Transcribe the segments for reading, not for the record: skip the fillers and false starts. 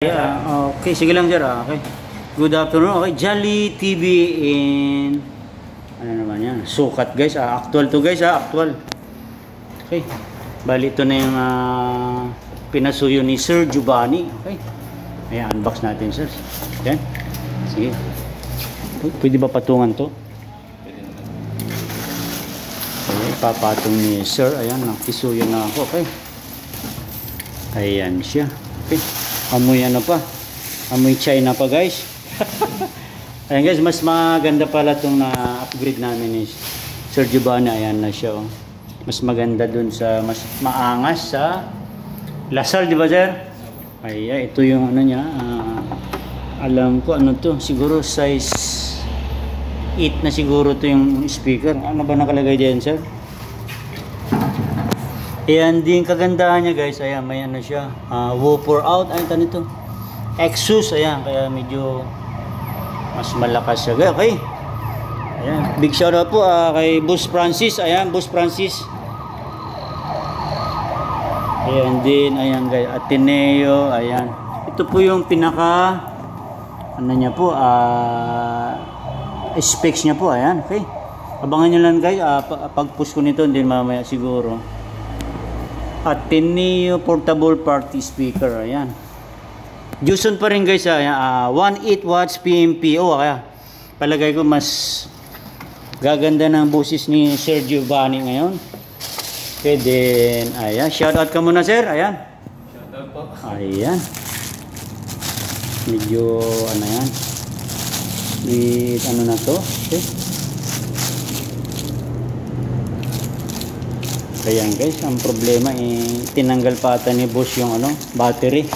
Yeah, okay, sige lang sir. Okay. Good afternoon. Okay, Jolly TV in ano naman yan? Sukat guys. Actual to guys. Actual. Okay. Bali ito na yung pinasuyo ni Sir Giovanni. Okay. Ayan, unbox natin sir. Ayan. Sige. Pwede ba patungan to? Okay, papatong ni Sir. Ayan, nakisuyo na ako. Okay. Ayan siya. Okay. Amoy ano pa? Amoy China pa guys. Ayan guys, mas maganda pala itong na-upgrade namin ni Sir Giovanni. Ayan na siya. Oh. Mas maganda dun sa, mas maangas sa Lasal, di ba sir? Ayan, ito yung ano niya. Alam ko ano to. Siguro size 8 na siguro to yung speaker. Ano ba nakalagay dyan sir? Ayan din kagandahan niya guys. Ayan, may ano siya. Woofer out. Ayan, ito nito. Exus. Ayan, kaya medyo mas malakas siya. Okay. Ayan. Big shout out po kay Boss Francis. Ayan, Boss Francis. Ayan din. Ayan guys. Ateneo. Ayan. Ito po yung pinaka ano niya po. Specs niya po. Ayan. Okay. Abangan nyo lang guys. Pag-push ko nito. Hindi mamaya siguro. Ateneo Portable Party Speaker. Ayan. Juson pa rin guys. 1.8 watts PMPO. Kaya palagay ko mas gaganda ng boses ni Sir Giovanni ngayon. Okay then. Ayan. Shoutout ka muna sir. Ayan. Shoutout po. Ayan. Medyo ano yan. With ano na to. Okay. Ayan guys, ang problema tinanggal pa ata ni boss yung ano, battery.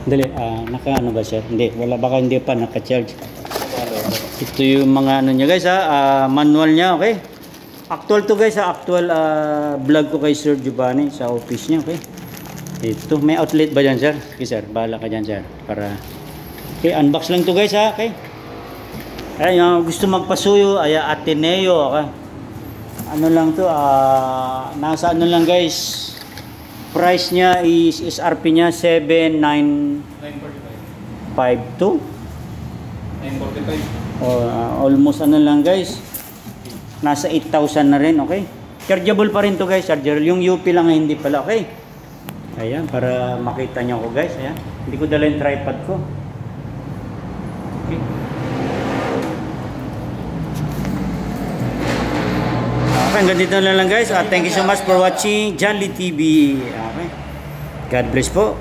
Dali, naka ano ba siya? Hindi, wala, baka hindi pa naka-charge. Ito yung mga ano niya guys manual niya, okay? Actual to guys, actual vlog ko kay Sir Giovanni sa office niya, okay? Ito, may outlet ba dyan sir? Okay sir, bahala ka dyan sir. Para, okay, unbox lang to guys okay? Ayan, gusto magpasuyo, Ateneo, okay? Ano lang to, nasa ano lang guys, price niya is SRP niya 7,952 almost ano lang guys, nasa 8,000 na rin, okay? Chargeable pa rin to guys, charger, yung UP lang hindi pala, okay? Ayan, para makita niyo ako guys, ayan, hindi ko dala yung tripod ko, okay? Hanggang dito na lang guys. Thank you so much for watching Jolly TV. Okay. God bless po.